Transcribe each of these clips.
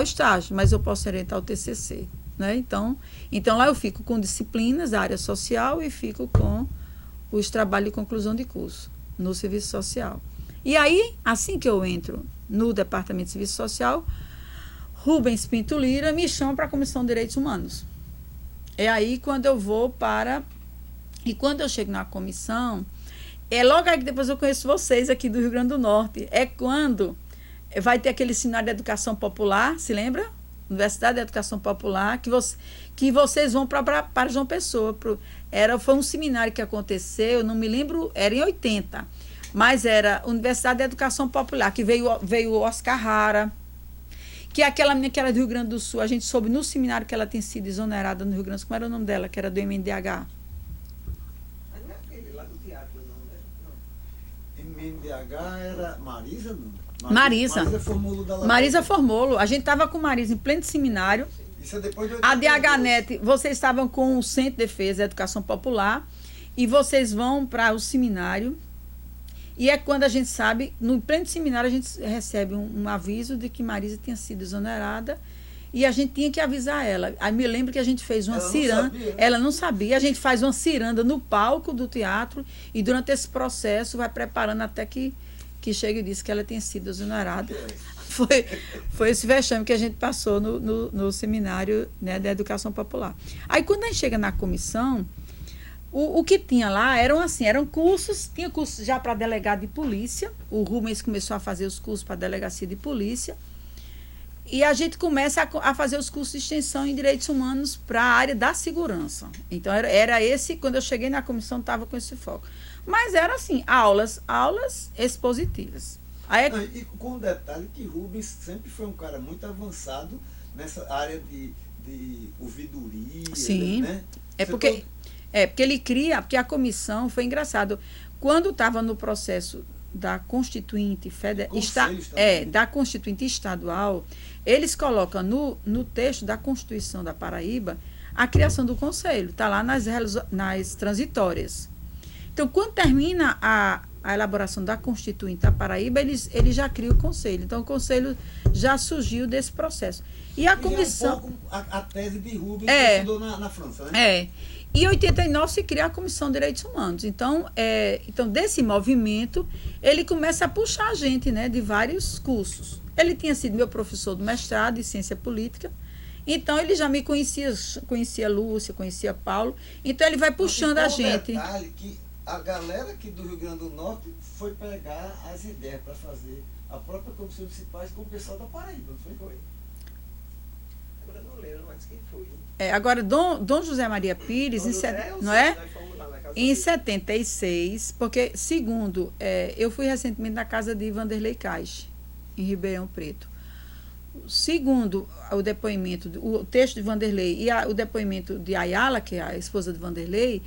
o estágio, mas eu posso orientar o TCC, né? Então lá eu fico com disciplinas da área social e fico com os trabalhos de conclusão de curso no serviço social. E aí, assim que eu entro no Departamento de Serviço Social, Rubens Pinto Lira me chama para a Comissão de Direitos Humanos. É aí quando eu vou para... E quando eu chego na comissão, é logo aí que depois eu conheço vocês aqui do Rio Grande do Norte. É quando vai ter aquele seminário de educação popular, se lembra? Universidade de Educação Popular, que vocês vão para João Pessoa. Foi um seminário que aconteceu, não me lembro, era em 80, mas era Universidade de Educação Popular, que veio o Oscar Rara, que é aquela menina que era do Rio Grande do Sul, a gente soube no seminário que ela tinha sido exonerada no Rio Grande do Sul. Como era o nome dela, que era do MNDH? Não é aquele lá do teatro, não, né? Não. MNDH era Marisa, não? Marisa Formolo da Marisa Formolo. A gente estava com Marisa em pleno seminário. Isso é depois de 82. A DHNet, vocês estavam com o Centro de Defesa e Educação Popular e vocês vão para o seminário. E é quando a gente sabe, no pleno seminário, a gente recebe um aviso de que Marisa tinha sido exonerada e a gente tinha que avisar ela. Aí me lembro que a gente fez uma ciranda. Ela não sabia. A gente faz uma ciranda no palco do teatro e durante esse processo vai preparando até que chega e diz que ela tinha sido exonerada. Foi esse vexame que a gente passou no seminário, né, da Educação Popular. Aí quando a gente chega na comissão, o que tinha lá eram cursos, tinha cursos já para delegado de polícia, o Rubens começou a fazer os cursos para delegacia de polícia, e a gente começa a fazer os cursos de extensão em direitos humanos para a área da segurança. Então, era esse, quando eu cheguei na comissão, estava com esse foco. Mas era assim, aulas expositivas. Aí, e com o detalhe que Rubens sempre foi um cara muito avançado nessa área de ouvidoria. Sim, né? porque ele cria, porque a comissão foi engraçado. Quando estava no processo da Constituinte da Constituinte Estadual, eles colocam no texto da Constituição da Paraíba a criação do Conselho, está lá nas transitórias. Então, quando termina a elaboração da Constituinte da Paraíba, eles já criam o Conselho. Então, o Conselho já surgiu desse processo. E a comissão... É um pouco a tese de Rubens que estudou na França, né? E em 89 se cria a Comissão de Direitos Humanos. Então, desse movimento, ele começa a puxar a gente, né, de vários cursos. Ele tinha sido meu professor do mestrado em Ciência Política, então ele já me conhecia Lúcia, conhecia Paulo, então ele vai puxando a gente. Detalhe que a galera aqui do Rio Grande do Norte foi pegar as ideias para fazer a própria Comissão de Municipais com o pessoal da Paraíba, não foi? Agora não lembro mais quem foi. Agora, Dom José Maria Pires, não é? Em 76, porque, segundo, eu fui recentemente na casa de Vanderlei Caixe, em Ribeirão Preto. Segundo o depoimento, o texto de Vanderlei e o depoimento de Ayala, que é a esposa de Vanderlei,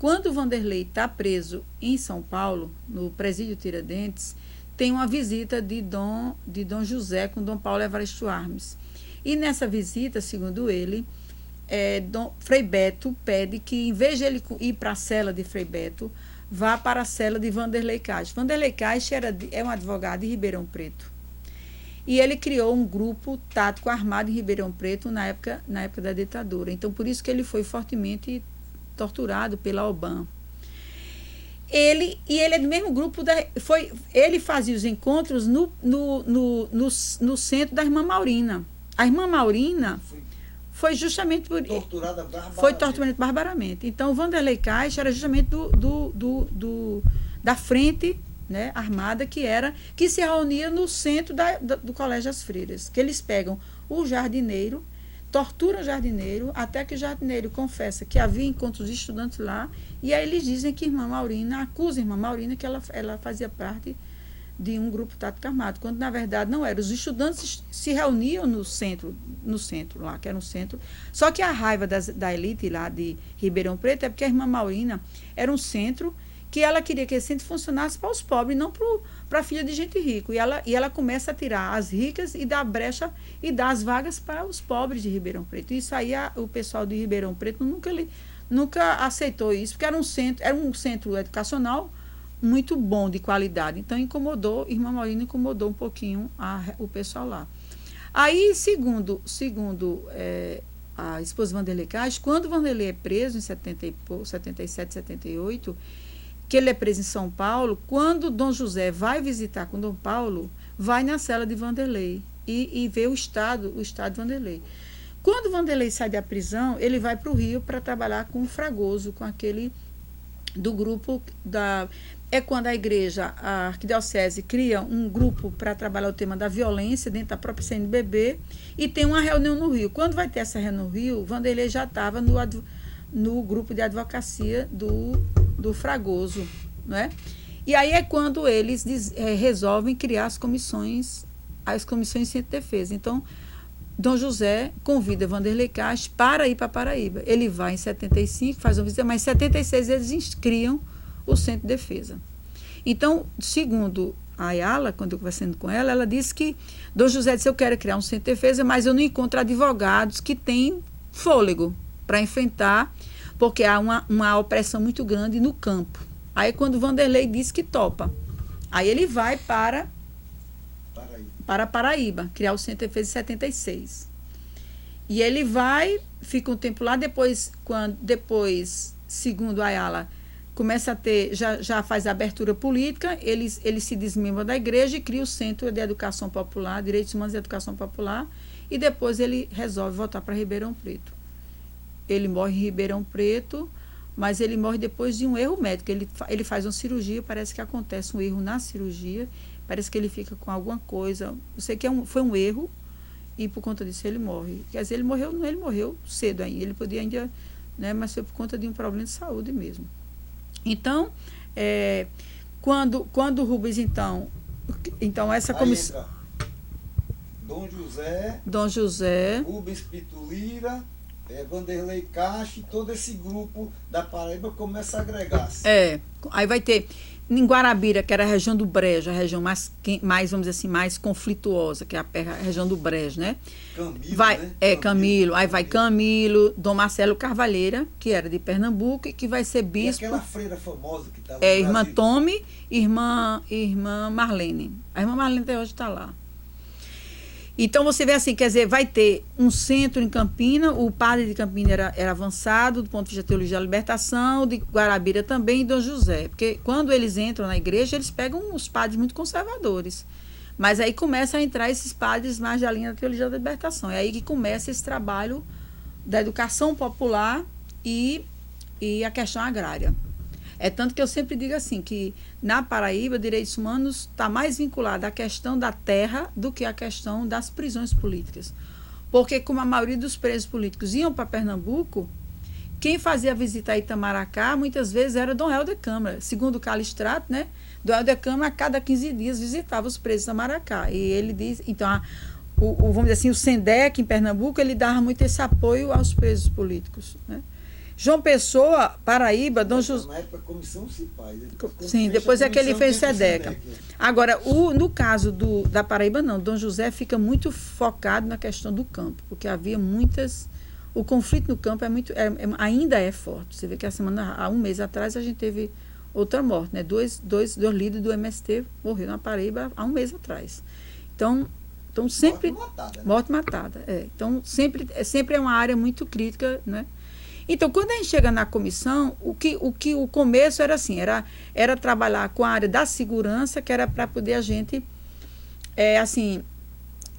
quando o Vanderlei está preso em São Paulo, no presídio Tiradentes, tem uma visita de Dom José com Dom Paulo Evaristo Armes. E nessa visita, segundo ele, Frei Beto pede que, em vez de ele ir para a cela de Frei Beto, vá para a cela de Vanderlei Caixe. Vanderlei Caixe é um advogado de Ribeirão Preto. E ele criou um grupo tático armado em Ribeirão Preto na época da ditadura. Então, por isso que ele foi fortemente torturado pela OBAN. Ele é do mesmo grupo, ele fazia os encontros no centro da Irmã Maurina. A Irmã Maurina foi justamente torturada barbaramente. Então, o Vanderlei Caixa era justamente da frente, né, armada, que se reunia no centro do Colégio das Freiras, que eles pegam o jardineiro, torturam o jardineiro, até que o jardineiro confessa que havia encontros de estudantes lá, e aí eles dizem que acusa a Irmã Maurina que ela fazia parte de um grupo tático armado, quando na verdade não era. Os estudantes se reuniam no centro lá, que era um centro, só que a raiva da elite lá de Ribeirão Preto é porque a Irmã Maurina era um centro que ela queria que esse centro funcionasse para os pobres, não para a filha de gente rica. E ela começa a tirar as ricas e dar brecha e dar as vagas para os pobres de Ribeirão Preto. E isso aí o pessoal de Ribeirão Preto nunca aceitou isso, porque era um centro educacional muito bom, de qualidade. Então, Irmã Maurina incomodou um pouquinho o pessoal lá. Aí, segundo a esposa de Vanderlei Castro, quando Vanderlei é preso em 77, 78, que ele é preso em São Paulo, quando Dom José vai visitar com Dom Paulo, vai na cela de Vanderlei e vê o estado de Vanderlei. Quando Vanderlei sai da prisão, ele vai para o Rio para trabalhar com o Fragoso, com aquele do grupo da... É quando a igreja, a arquidiocese, cria um grupo para trabalhar o tema da violência dentro da própria CNBB e tem uma reunião no Rio. Quando vai ter essa reunião no Rio, Vanderlei já estava no grupo de advocacia do Fragoso, não é? E aí é quando eles resolvem criar as comissões de defesa. Então, Dom José convida Vanderlei Castro para ir para Paraíba. Ele vai em 75, faz uma visita, mas em 76 eles criam o Centro de Defesa. Então, segundo a Ayala, quando eu conversando com ela, ela disse que Dom José disse, eu quero criar um Centro de Defesa, mas eu não encontro advogados que têm fôlego para enfrentar, porque há uma opressão muito grande no campo. Aí, quando Vanderlei disse que topa, aí ele vai para Paraíba, criar o Centro de Defesa em 76. E ele vai, fica um tempo lá, depois, segundo a Ayala, começa a ter, já faz a abertura política, ele se desmembra da igreja e cria o Centro de Educação Popular, Direitos Humanos e Educação Popular, e depois ele resolve voltar para Ribeirão Preto. Ele morre em Ribeirão Preto, mas ele morre depois de um erro médico. Ele faz uma cirurgia, parece que acontece um erro na cirurgia, parece que ele fica com alguma coisa, eu sei que foi um erro, e por conta disso ele morre. Quer dizer, ele morreu cedo ainda, ele podia ainda, né, mas foi por conta de um problema de saúde mesmo. Então, quando o Rubens, então essa comissão... Dom José, Rubens Pitulira, Vanderlei Castro, e todo esse grupo da Paraíba começa a agregar-se. Aí vai ter... Em Guarabira, que era a região do Brejo, a região mais, vamos dizer assim, mais conflituosa, que é a região do Brejo, né? Camilo. Aí vai Camilo, Dom Marcelo Carvalheira, que era de Pernambuco, e que vai ser bispo. E aquela freira famosa que estava irmã Tome, irmã Marlene. A irmã Marlene até hoje está lá. Então, você vê assim, quer dizer, vai ter um centro em Campina, o padre de Campina era avançado, do ponto de vista da teologia da libertação, de Guarabira também, e Dom José. Porque quando eles entram na igreja, eles pegam os padres muito conservadores. Mas aí começa a entrar esses padres mais da linha da teologia da libertação. É aí que começa esse trabalho da educação popular e a questão agrária. É tanto que eu sempre digo assim, que na Paraíba, direitos humanos está mais vinculado à questão da terra do que à questão das prisões políticas. Porque como a maioria dos presos políticos iam para Pernambuco, quem fazia a visita a Itamaracá, muitas vezes, era Dom Helder Câmara. Segundo o Calistrato, né? Dom Helder Câmara, a cada 15 dias, visitava os presos de Itamaracá. E ele diz, então, vamos dizer assim, o SENDEC em Pernambuco, ele dava muito esse apoio aos presos políticos, né? João Pessoa, Paraíba, Dom José... Na época, Comissão Cipaz. Sim, depois é que ele fez SEDECA. Agora, no caso da Paraíba, não. Dom José fica muito focado na questão do campo, porque havia muitas... O conflito no campo ainda é forte. Você vê que há um mês atrás, a gente teve outra morte, né? Dois líderes do MST morreram na Paraíba há um mês atrás. Então sempre... Morte matada. Então, sempre é uma área muito crítica, né? Então, quando a gente chega na comissão, o começo era assim, era trabalhar com a área da segurança, que era para poder a gente,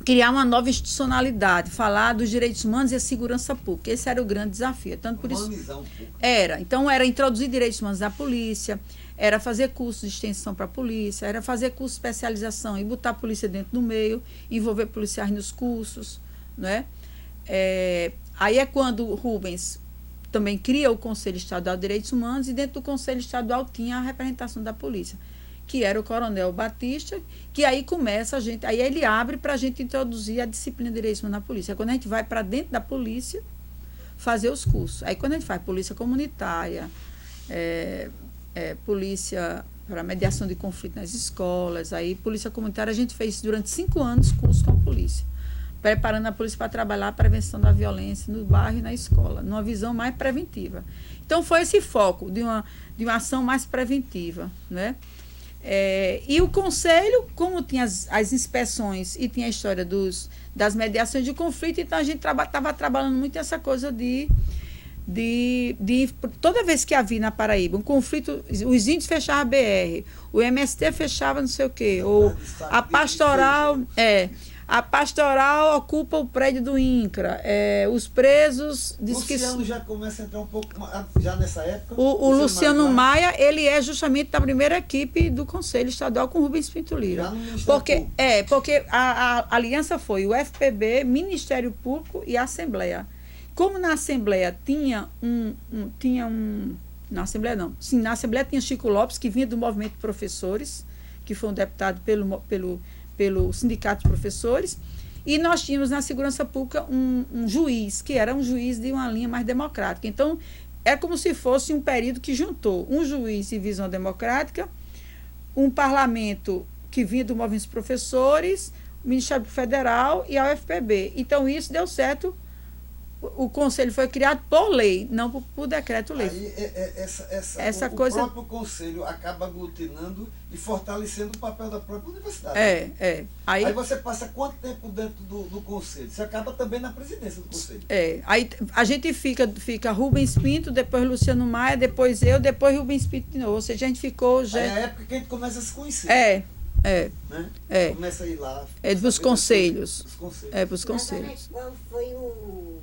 criar uma nova institucionalidade, falar dos direitos humanos e a segurança pública. Esse era o grande desafio. Tanto por isso, então, era introduzir direitos humanos na polícia, era fazer cursos de extensão para a polícia, era fazer curso de especialização e botar a polícia dentro do meio, envolver policiais nos cursos, né? Aí é quando o Rubens também cria o Conselho Estadual de Direitos Humanos, e dentro do Conselho Estadual tinha a representação da polícia, que era o Coronel Batista, que aí começa aí ele abre para a gente introduzir a disciplina de direitos humanos na polícia. É quando a gente vai para dentro da polícia fazer os cursos. Aí quando a gente faz polícia comunitária, polícia para mediação de conflito nas escolas, aí polícia comunitária, a gente fez durante 5 anos curso com a polícia, preparando a polícia para trabalhar a prevenção da violência no bairro e na escola, numa visão mais preventiva. Então, foi esse foco de uma ação mais preventiva, né? E o conselho, como tinha as inspeções e tinha a história das mediações de conflito, então a gente estava trabalhando muito essa coisa de toda vez que havia na Paraíba um conflito, os índios fechavam a BR, o MST fechava não sei o quê, ou a pastoral ocupa o prédio do INCRA, os presos... Luciano já começa a entrar um pouco, já nessa época? O Luciano Maia, ele é justamente da primeira equipe do Conselho Estadual com Rubens Pinto Lira. Porque a aliança foi o FPB, Ministério Público e a Assembleia. Como na Assembleia na Assembleia não, sim, na Assembleia tinha Chico Lopes, que vinha do movimento de professores, que foi um deputado pelo Sindicato de Professores, e nós tínhamos na Segurança Pública um juiz, que era um juiz de uma linha mais democrática. Então, é como se fosse um período que juntou um juiz de visão democrática, um parlamento que vinha do movimento dos professores, o Ministério Federal e a UFPB. Então, isso deu certo. O conselho foi criado por lei, não por decreto-lei. Aí o próprio conselho acaba aglutinando e fortalecendo o papel da própria universidade. Aí você passa quanto tempo dentro do conselho? Você acaba também na presidência do conselho. Aí a gente fica Rubens Pinto, depois Luciano Maia, depois eu, depois Rubens Pinto de novo. Ou seja, a gente ficou... É a época que a gente começa a se conhecer. Né? Começa a ir lá. Dos conselhos. Para os conselhos. Qual foi o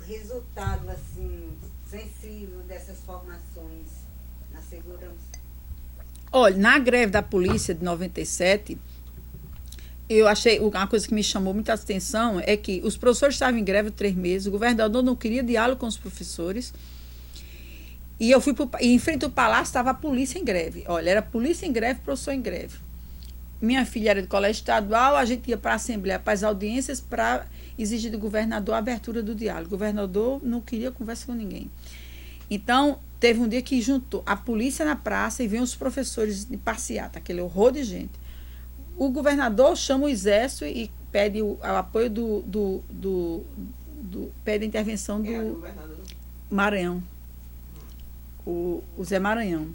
resultado assim sensível dessas formações na segurança? Olha, na greve da polícia de 97, eu achei, uma coisa que me chamou muita atenção é que os professores estavam em greve 3 meses, o governador não queria diálogo com os professores, e eu fui em frente ao palácio, estava a polícia em greve. Olha, era polícia em greve, professor em greve. Minha filha era de colégio estadual, a gente ia para a Assembleia, para as audiências, para exigir do governador a abertura do diálogo. O governador não queria conversa com ninguém. Então, teve um dia que juntou a polícia na praça e veio os professores de passeata, aquele horror de gente. O governador chama o exército e pede o apoio pede a intervenção do Maranhão, o Zé Maranhão.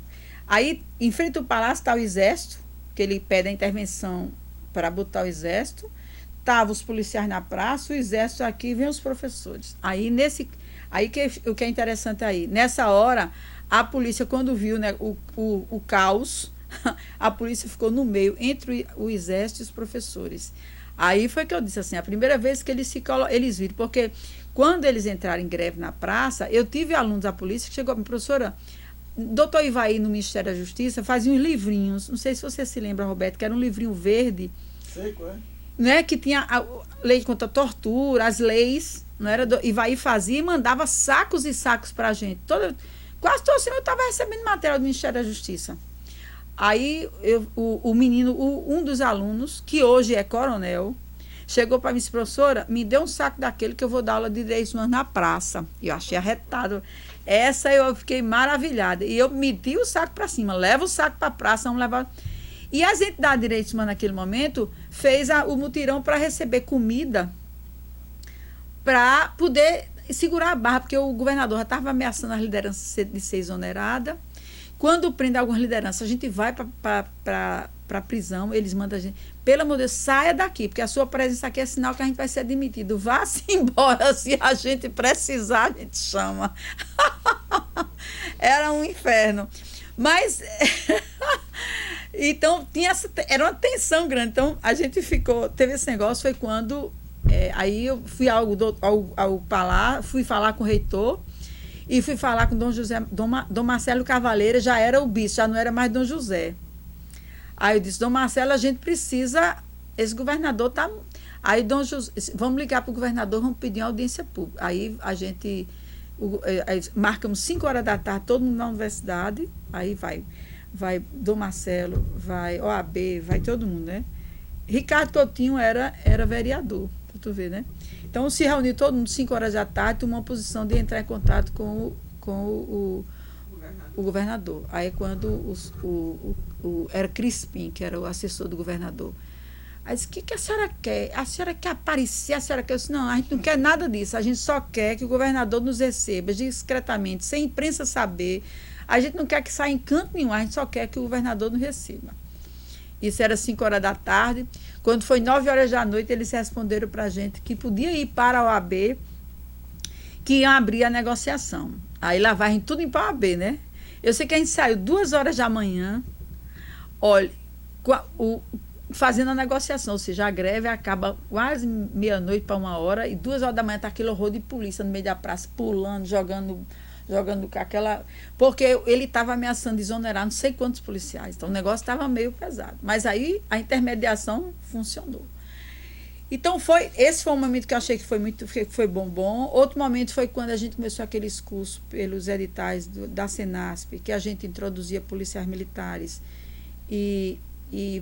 Aí, em frente ao palácio está o exército, que ele pede a intervenção para botar o exército. Estavam os policiais na praça, o exército aqui, vem os professores. O que é interessante aí, nessa hora, a polícia, quando viu, né, o caos, a polícia ficou no meio, entre o exército e os professores. Aí foi que eu disse assim, a primeira vez que eles viram, porque quando eles entraram em greve na praça, eu tive alunos da polícia que chegou a mim, professora, doutor Ivaí, no Ministério da Justiça, fazia uns livrinhos, não sei se você se lembra, Roberto, que era um livrinho verde. Sei qual é. Né, que tinha a lei contra a tortura, as leis, não era? Ivaí fazia e mandava sacos e sacos para a gente. Quase toda semana eu estava recebendo material do Ministério da Justiça. Aí o menino, um dos alunos, que hoje é coronel, chegou para mim e disse, professora, me dê um saco daquele que eu vou dar aula de direitos humanos na praça. E eu achei arretado. Essa eu fiquei maravilhada. E eu meti o saco para cima, leva o saco para a praça, vamos levar... E as entidades de direitos humanos, naquele momento, fez o mutirão para receber comida para poder segurar a barra, porque o governador já estava ameaçando as lideranças de ser exonerada. Quando prende algumas lideranças, a gente vai para a prisão, eles mandam a gente, pelo amor de Deus, saia daqui, porque a sua presença aqui é sinal que a gente vai ser admitido. Vá-se embora, se a gente precisar, a gente chama. Era um inferno. Mas... Então, era uma tensão grande. Então, a gente teve esse negócio, foi quando, aí eu fui ao palácio, fui falar com o reitor, e fui falar com Dom Marcelo Cavaleira, já era o bispo, já não era mais Dom José. Aí eu disse, Dom Marcelo, a gente precisa, esse governador está... Aí, Dom José, vamos ligar para o governador, vamos pedir uma audiência pública. Aí a gente, marcamos 5 horas da tarde, todo mundo na universidade, aí vai Dom Marcelo, vai OAB, vai todo mundo, né? Ricardo Coutinho era vereador, para tu ver, né? Então, se reuniu todo mundo 5 horas da tarde, tomou uma posição de entrar em contato com o governador. Aí, quando era Crispim, que era o assessor do governador. Aí disse, o que a senhora quer? A senhora quer aparecer? A senhora quer? Eu disse, não, a gente não quer nada disso. A gente só quer que o governador nos receba discretamente, sem a imprensa saber. A gente não quer que saia em canto nenhum, a gente só quer que o governador nos receba. Isso era 5 horas da tarde. Quando foi 9 horas da noite, eles responderam para a gente que podia ir para a OAB, que iam abrir a negociação. Aí lá vai tudo em para a OAB, né? Eu sei que a gente saiu 2 horas da manhã, olha, fazendo a negociação, ou seja, a greve acaba quase meia-noite para 1 hora, e 2 horas da manhã está aquele horror de polícia no meio da praça, pulando, jogando com aquela... Porque ele estava ameaçando exonerar não sei quantos policiais. Então, o negócio estava meio pesado. Mas aí, a intermediação funcionou. Então, esse foi um momento que eu achei que foi bom. Outro momento foi quando a gente começou aqueles cursos pelos editais da Senasp, que a gente introduzia policiais militares. E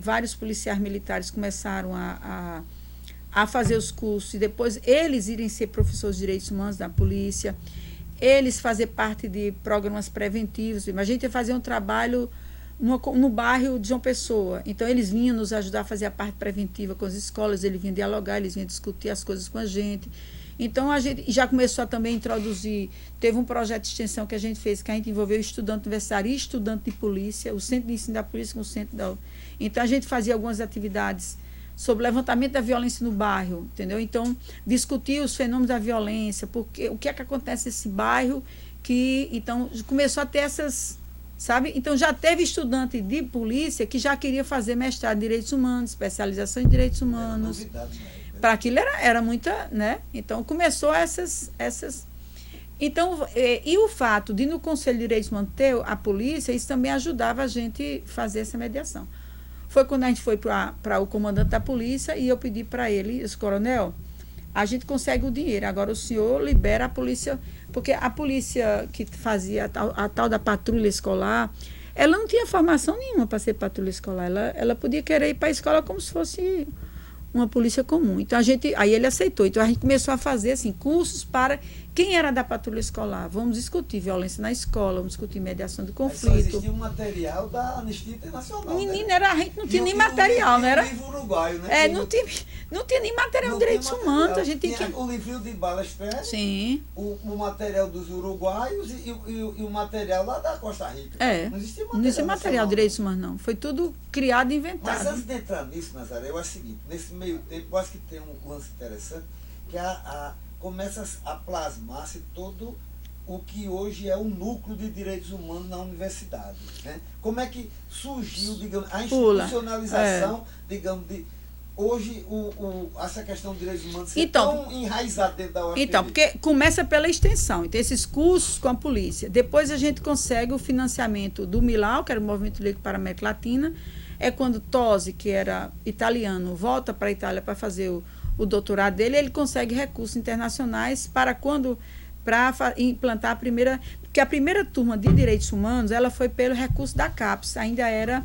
vários policiais militares começaram a fazer os cursos, e depois eles irem ser professores de direitos humanos da polícia, eles fazer parte de programas preventivos. A gente ia fazer um trabalho no bairro de João Pessoa. Então, eles vinham nos ajudar a fazer a parte preventiva com as escolas, eles vinham dialogar, eles vinham discutir as coisas com a gente. Então, a gente já começou a também introduzir, teve um projeto de extensão que a gente fez, que a gente envolveu estudante universitário e estudante de polícia, o Centro de Ensino da Polícia com o Centro da... Então, a gente fazia algumas atividades sobre levantamento da violência no bairro, entendeu? Então, discutir os fenômenos da violência, porque o que é que acontece nesse bairro, que, então, começou a ter essas, sabe? Então, já teve estudante de polícia que já queria fazer mestrado em direitos humanos, especialização em direitos humanos. Para aquilo era muita, né? Então, começou essas... Então, e o fato de no Conselho de Direitos Humanos ter a polícia, isso também ajudava a gente a fazer essa mediação. Foi quando a gente foi para o comandante da polícia e eu pedi para ele, esse coronel, a gente consegue o dinheiro, agora o senhor libera a polícia, porque a polícia que fazia a tal da patrulha escolar, ela não tinha formação nenhuma para ser patrulha escolar, ela podia querer ir para a escola como se fosse uma polícia comum. Então, aí ele aceitou. Então, a gente começou a fazer assim, cursos para quem era da patrulha escolar. Vamos discutir violência na escola, vamos discutir mediação de conflito. Só existia um material da Anistia Internacional. Menina, a gente não tinha nem material, não era? O livro uruguaio, né? Não tinha nem material de direitos humanos. A gente tinha o livro de Ballester, sim, o material dos uruguaios e o material lá da Costa Rica. Não existia material de direitos humanos, não. Foi tudo criado e inventado. Mas antes de entrar nisso, Nazaré, eu acho o seguinte, nesse meio tempo, eu acho que tem um lance interessante, que começa a plasmar-se todo o que hoje é o núcleo de direitos humanos na universidade. Né? Como é que surgiu, digamos, a institucionalização, digamos, de... Hoje, essa questão de direitos humanos é tão enraizada dentro da UFPB. Então, porque começa pela extensão. Então, esses cursos com a polícia. Depois, a gente consegue o financiamento do MILAU, que era o Movimento Leigo para a América Latina. É quando Tosi, que era italiano, volta para a Itália para fazer o doutorado dele, ele consegue recursos internacionais para implantar a primeira... Porque a primeira turma de direitos humanos, ela foi pelo recurso da CAPES, ainda era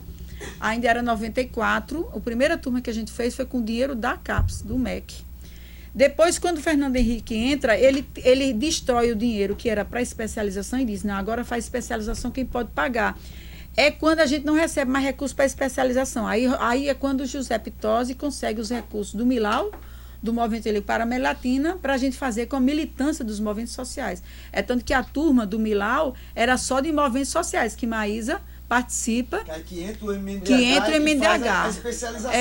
94, a primeira turma que a gente fez foi com dinheiro da CAPES, do MEC. Depois, quando o Fernando Henrique entra, ele destrói o dinheiro que era para especialização e diz, não, agora faz especialização quem pode pagar. É quando a gente não recebe mais recursos para especialização. Aí é quando o José Tosi consegue os recursos do MILAU, do Movimento Leigo para a América Latina, para a gente fazer com a militância dos movimentos sociais. É tanto que a turma do MILAU era só de movimentos sociais, que Maísa participa, que entra o MNDH, faz a especialização.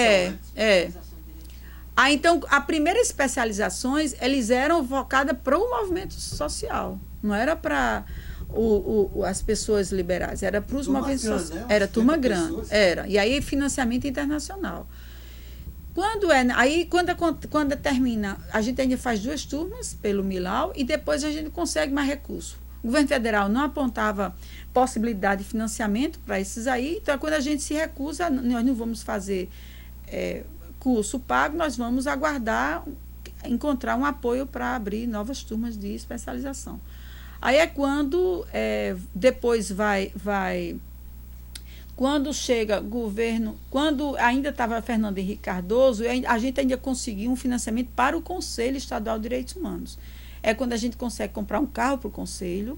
Então, a primeira especializações, eles eram vocadas para o movimento social, não era para as pessoas liberais, era para os movimentos sociais. Né? Era turma grande, era. E aí, financiamento internacional. Quando termina, a gente ainda faz 2 turmas pelo MILAU e depois a gente consegue mais recursos. O governo federal não apontava possibilidade de financiamento para esses aí, então quando a gente se recusa, nós não vamos fazer curso pago, nós vamos aguardar encontrar um apoio para abrir novas turmas de especialização. Aí é quando depois quando chega governo, quando ainda estava Fernando Henrique Cardoso, a gente ainda conseguiu um financiamento para o Conselho Estadual de Direitos Humanos. É quando a gente consegue comprar um carro para o Conselho,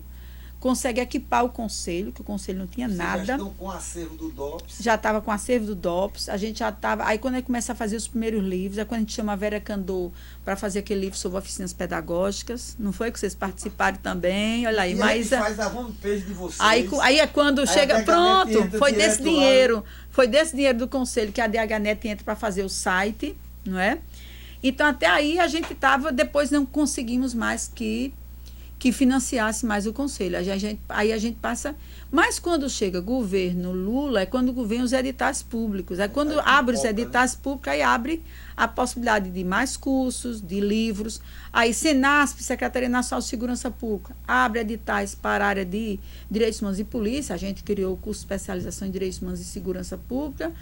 consegue equipar o conselho, que o conselho não tinha nada. Já estão com o acervo do DOPS? Já estava com o acervo do DOPS, a gente já estava... Aí quando a gente começa a fazer os primeiros livros, é quando a gente chama a Vera Candor para fazer aquele livro sobre oficinas pedagógicas, não foi que vocês participaram também? Olha aí, mas... faz a homepage de vocês. Aí é quando chega... Pronto, foi desse dinheiro do conselho que a DHNet entra para fazer o site, não é? Então, até aí a gente estava... Depois não conseguimos mais que financiasse mais o conselho. Aí a gente passa... Mas quando chega governo Lula, é quando vem os editais públicos. É quando abre os editais públicos, aí abre a possibilidade de mais cursos, de livros. Aí Senasp, Secretaria Nacional de Segurança Pública, abre editais para a área de Direitos Humanos e Polícia. A gente criou o curso de especialização em Direitos Humanos e Segurança Pública.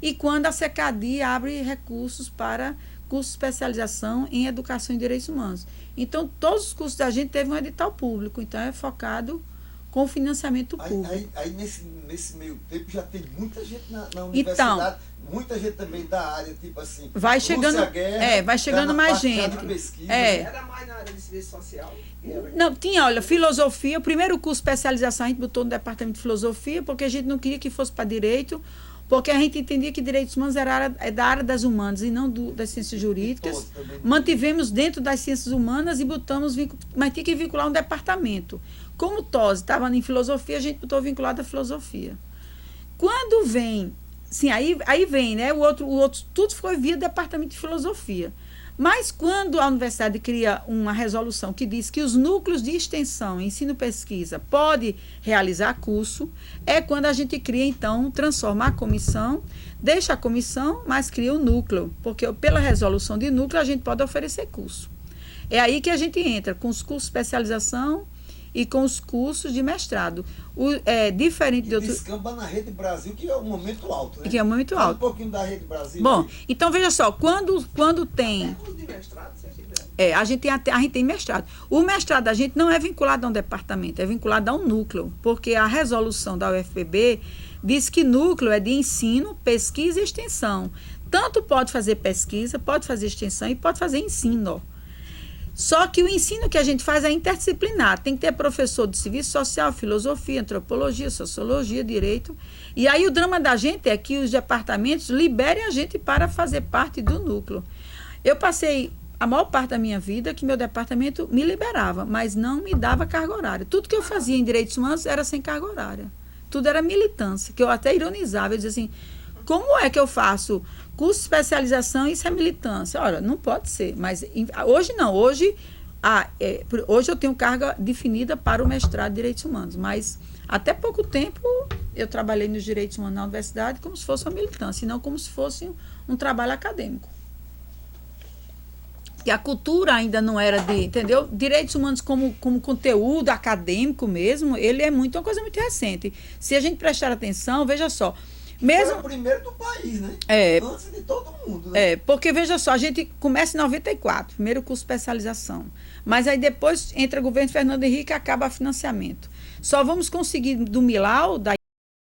E quando a SECADI abre recursos para curso de especialização em Educação e Direitos Humanos. Então, todos os cursos da gente teve um edital público. Então, é focado com financiamento público. Aí nesse meio tempo já tem muita gente na universidade, então, muita gente também da área, tipo assim, vai chegando, Guerra, vai chegando mais gente. Era mais na área de serviço social? Não, tinha, olha, filosofia, o primeiro curso de especialização a gente botou no departamento de filosofia, porque a gente não queria que fosse para direito, porque a gente entendia que direitos humanos é da área das humanas e não das ciências jurídicas. Mantivemos dentro das ciências humanas e botamos, mas tinha que vincular um departamento. Como TOSE estava em filosofia, a gente botou vinculado à filosofia. Quando vem, sim, aí vem, né? O outro, tudo foi via departamento de filosofia. Mas quando a universidade cria uma resolução que diz que os núcleos de extensão, ensino e pesquisa pode realizar curso, é quando a gente cria, então, transforma a comissão, deixa a comissão, mas cria o núcleo, porque pela resolução de núcleo a gente pode oferecer curso. É aí que a gente entra com os cursos de especialização e com os cursos de mestrado. Diferente de outros... Descamba na Rede Brasil, que é um momento alto, né? Que é um momento alto. Um pouquinho da Rede Brasil. Bom, aí. Então veja só, quando tem... Curso de mestrado, você a gente tem mestrado. O mestrado da gente não é vinculado a um departamento, é vinculado a um núcleo, porque a resolução da UFPB diz que núcleo é de ensino, pesquisa e extensão. Tanto pode fazer pesquisa, pode fazer extensão e pode fazer ensino. Só que o ensino que a gente faz é interdisciplinar. Tem que ter professor de serviço social, filosofia, antropologia, sociologia, direito. E aí o drama da gente é que os departamentos liberem a gente para fazer parte do núcleo. Eu passei a maior parte da minha vida que meu departamento me liberava, mas não me dava carga horária. Tudo que eu fazia em direitos humanos era sem carga horária. Tudo era militância, que eu até ironizava. Eu dizia assim, como é que eu faço curso de especialização e isso é militância? Olha, não pode ser, mas hoje não. Hoje eu tenho carga definida para o mestrado de Direitos Humanos, mas até pouco tempo eu trabalhei nos Direitos Humanos na universidade como se fosse uma militância, e não como se fosse um trabalho acadêmico. E a cultura ainda não era entendeu? Direitos humanos como conteúdo acadêmico mesmo, ele é uma coisa muito recente. Se a gente prestar atenção, veja só, mesmo... Foi o primeiro do país, né? Antes de todo mundo, né? Porque, veja só, a gente começa em 94, primeiro curso de especialização. Mas aí depois entra o governo Fernando Henrique e acaba o financiamento. Só vamos conseguir do Milau, da